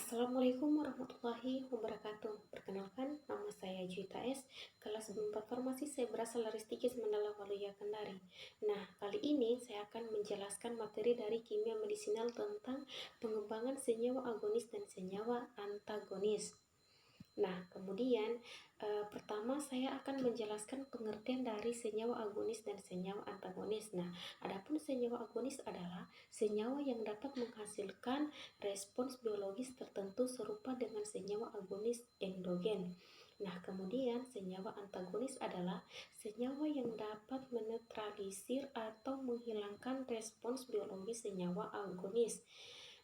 Assalamualaikum warahmatullahi wabarakatuh. Perkenalkan, nama saya Juita S. Kelas 4 Farmasi, saya berasal dari Stikis Mandala Waluya Kendari. Nah, kali ini saya akan menjelaskan materi dari kimia medisinal tentang pengembangan senyawa agonis dan senyawa antagonis. Nah, kemudian pertama saya akan menjelaskan pengertian dari senyawa agonis dan senyawa antagonis. Nah, adapun senyawa agonis adalah senyawa yang dapat menghasilkan respons biologis tertentu serupa dengan senyawa agonis endogen. Nah, kemudian senyawa antagonis adalah senyawa yang dapat menetralisir atau menghilangkan respons biologis senyawa agonis.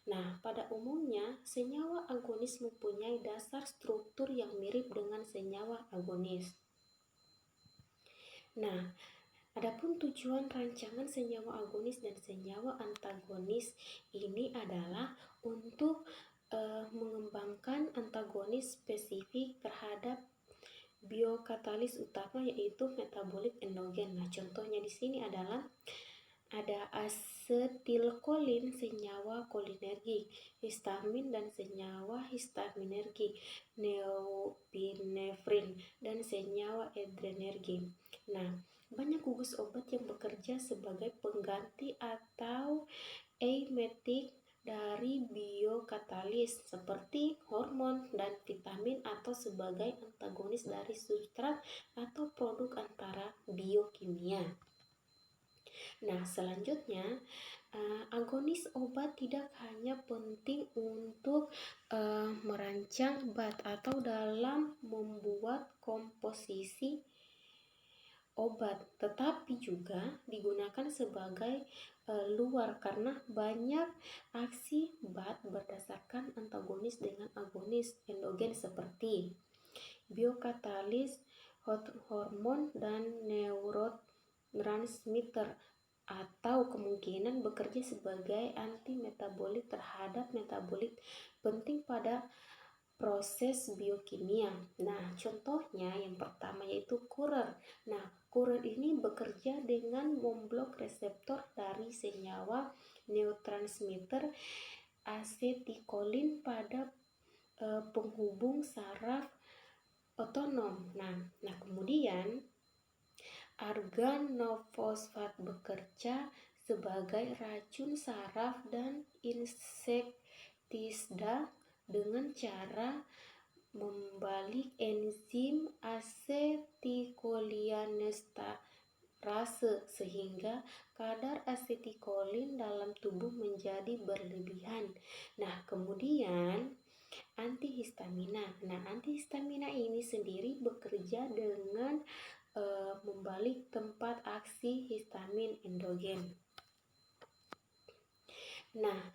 Nah, pada umumnya, senyawa agonis mempunyai dasar struktur yang mirip dengan senyawa agonis. Nah, adapun tujuan rancangan senyawa agonis dan senyawa antagonis ini adalah untuk mengembangkan antagonis spesifik terhadap biokatalis utama yaitu metabolit endogen. Nah, contohnya di sini adalah ada asetilkolin senyawa kolinergik, histamin dan senyawa histaminergik, neopinefrin dan senyawa adrenergik. Nah, banyak gugus obat yang bekerja sebagai pengganti atau emetik dari biokatalis seperti hormon dan vitamin atau sebagai antagonis dari substrat atau produk antara biokimia. Nah, selanjutnya agonis obat tidak hanya penting untuk merancang bat atau dalam membuat komposisi obat, tetapi juga digunakan sebagai luar karena banyak aksi bat berdasarkan antagonis dengan agonis endogen seperti biokatalis, hormon dan neurotransmitter, atau kemungkinan bekerja sebagai anti-metabolit terhadap metabolit penting pada proses biokimia. Nah, contohnya yang pertama yaitu kurer. Nah, kurer ini bekerja dengan memblok reseptor dari senyawa neurotransmitter asetikolin pada penghubung saraf otonom. Nah, kemudian organofosfat bekerja sebagai racun saraf dan insektisida dengan cara membalik enzim asetikolinesterase sehingga kadar asetikolin dalam tubuh menjadi berlebihan. Nah, kemudian antihistamina. Nah, antihistamina ini sendiri bekerja dengan membalik tempat aksi histamin endogen. Nah,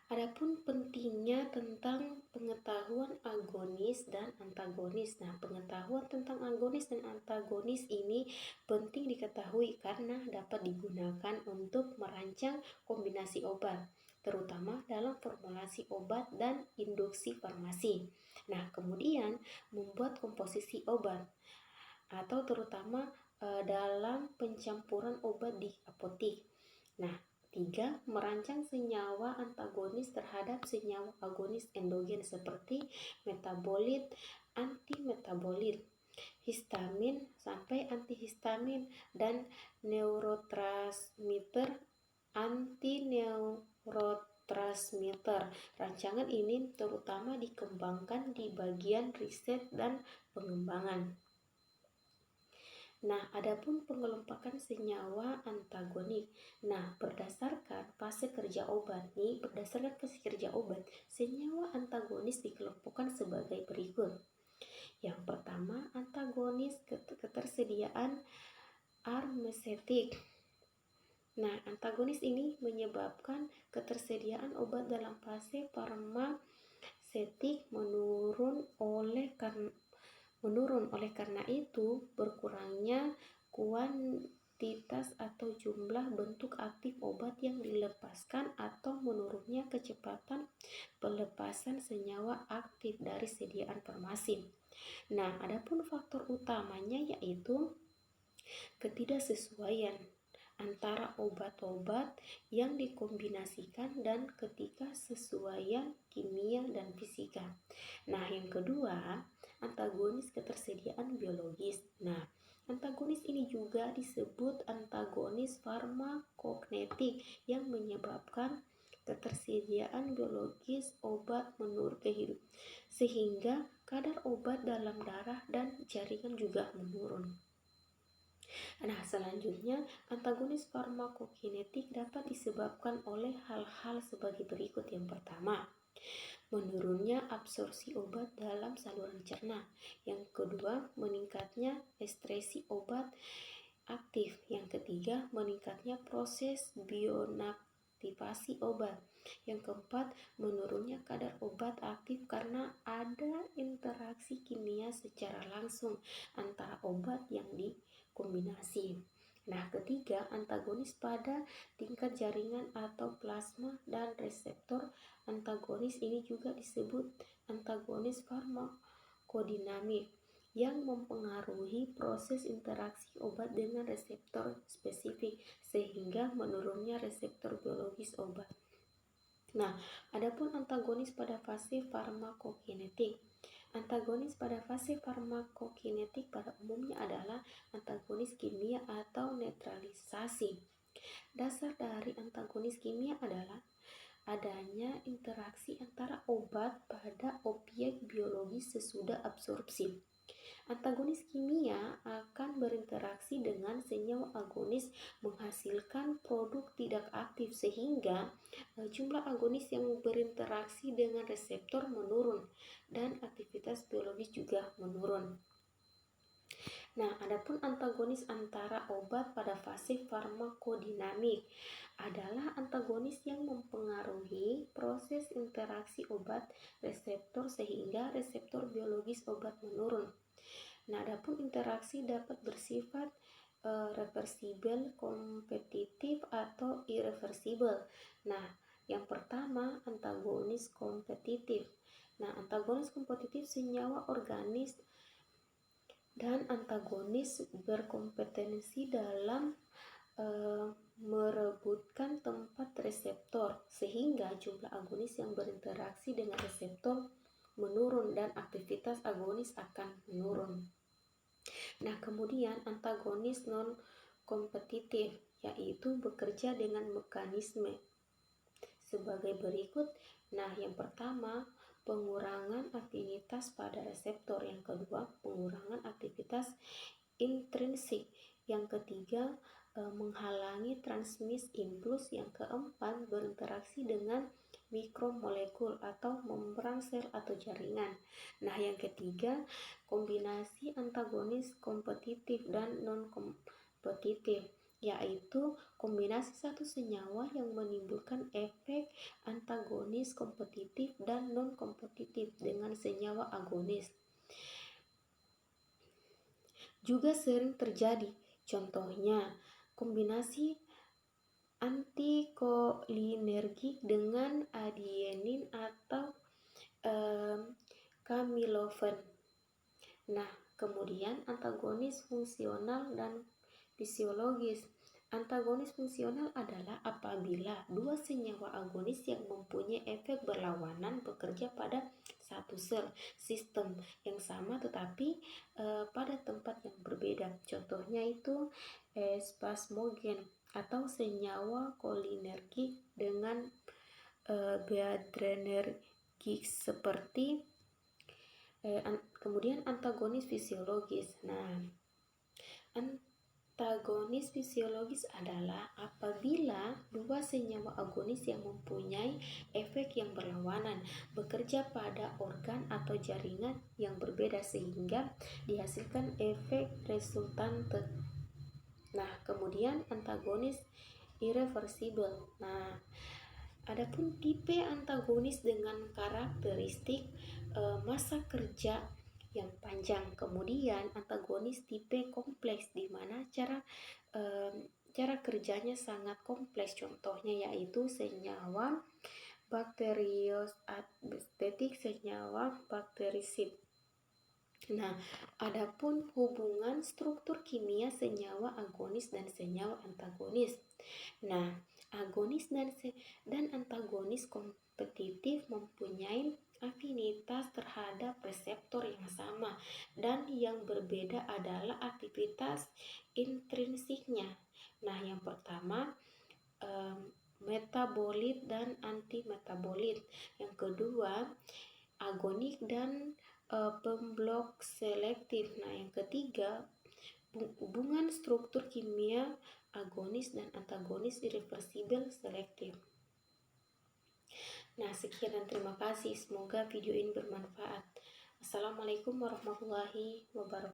adapun pentingnya tentang pengetahuan agonis dan antagonis. Nah, pengetahuan tentang agonis dan antagonis ini penting diketahui karena dapat digunakan untuk merancang kombinasi obat, terutama dalam formulasi obat dan induksi farmasi. Nah, kemudian membuat komposisi obat atau terutama dalam pencampuran obat di apotik. Nah, 3. Merancang senyawa antagonis terhadap senyawa agonis endogen seperti metabolit, antimetabolit, histamin sampai antihistamin, dan neurotransmitter, antineurotransmitter. Rancangan ini terutama dikembangkan di bagian riset dan pengembangan. Nah, adapun pengelompokan senyawa antagonik. Nah, berdasarkan fase kerja obat senyawa antagonis dikelompokkan sebagai berikut. Yang pertama, antagonis ketersediaan aromestetik. Nah, antagonis ini menyebabkan ketersediaan obat dalam fase farmasetik menurun oleh karena itu berkurangnya kuantitas atau jumlah bentuk aktif obat yang dilepaskan atau menurunnya kecepatan pelepasan senyawa aktif dari sediaan farmasi. Nah, adapun faktor utamanya yaitu ketidaksesuaian antara obat-obat yang dikombinasikan dan ketidaksesuaian kimia dan fisika. Nah, yang kedua, antagonis ketersediaan biologis. Nah, antagonis ini juga disebut antagonis farmakognetik yang menyebabkan ketersediaan biologis obat menurut kehidupan, sehingga kadar obat dalam darah dan jaringan juga menurun. Nah, selanjutnya, antagonis farmakokinetik dapat disebabkan oleh hal-hal sebagai berikut. Yang pertama, menurunnya absorpsi obat dalam saluran cerna. Yang kedua, meningkatnya ekspresi obat aktif. Yang ketiga, meningkatnya proses bionaktivasi obat. Yang keempat, menurunnya kadar obat aktif karena ada interaksi kimia secara langsung antara obat yang dikombinasi. Nah, ketiga, antagonis pada tingkat jaringan atau plasma dan reseptor. Antagonis ini juga disebut antagonis farmakodinamik yang mempengaruhi proses interaksi obat dengan reseptor spesifik sehingga menurunnya reseptor biologis obat. Nah, adapun antagonis pada fase farmakokinetik. Antagonis pada fase farmakokinetik pada umumnya adalah antagonis kimia atau netralisasi. Dasar dari antagonis kimia adalah adanya interaksi antara obat pada objek biologis sesudah absorpsi. Antagonis kimia akan berinteraksi dengan senyawa agonis menghasilkan produk tidak aktif sehingga jumlah agonis yang berinteraksi dengan reseptor menurun dan aktivitas biologis juga menurun. Nah, adapun antagonis antara obat pada fase farmakodinamik adalah antagonis yang mempengaruhi proses interaksi obat reseptor sehingga reseptor biologis obat menurun. Nah, adapun interaksi dapat bersifat reversibel, kompetitif, atau irreversibel. Nah, yang pertama antagonis kompetitif. Nah, antagonis kompetitif senyawa organis dan antagonis berkompetensi dalam merebutkan tempat reseptor sehingga jumlah agonis yang berinteraksi dengan reseptor menurun dan aktivitas agonis akan menurun. Nah, kemudian antagonis non-kompetitif yaitu bekerja dengan mekanisme sebagai berikut. Nah, yang pertama, pengurangan afinitas pada reseptor. Yang kedua, pengurangan aktivitas intrinsik. Yang ketiga, menghalangi transmisi impuls. Yang keempat, berinteraksi dengan mikromolekul atau membran sel atau jaringan. Nah, yang ketiga, kombinasi antagonis kompetitif dan non-kompetitif, yaitu kombinasi satu senyawa yang menimbulkan efek antagonis kompetitif dan non-kompetitif dengan senyawa agonis. Juga sering terjadi, contohnya kombinasi antikolinergik dengan adenin atau kamiloven. Nah, kemudian antagonis fungsional dan fisiologis. Antagonis fungsional adalah apabila dua senyawa agonis yang mempunyai efek berlawanan bekerja pada satu sel sistem yang sama tetapi pada tempat yang berbeda. Contohnya itu spasmogen atau senyawa kolinergik dengan beadrenergik seperti kemudian antagonis fisiologis. Nah, antagonis fisiologis adalah apabila dua senyawa agonis yang mempunyai efek yang berlawanan bekerja pada organ atau jaringan yang berbeda sehingga dihasilkan efek resultante. Nah, kemudian antagonis irreversibel. Nah, adapun tipe antagonis dengan karakteristik masa kerja yang panjang. Kemudian antagonis tipe kompleks di mana cara kerjanya sangat kompleks. Contohnya yaitu senyawa bakteriostatik, senyawa bakterisid. Nah, adapun hubungan struktur kimia senyawa agonis dan senyawa antagonis. Nah, agonis dan antagonis kompetitif mempunyai afinitas terhadap reseptor yang sama, dan yang berbeda adalah aktivitas intrinsiknya. Nah, yang pertama metabolit dan antimetabolit. Yang kedua agonik dan pemblok selektif. Nah, yang ketiga hubungan struktur kimia agonis dan antagonis irreversibel selektif. Nah, sekian dan terima kasih. Semoga video ini bermanfaat. Assalamualaikum warahmatullahi wabarakatuh.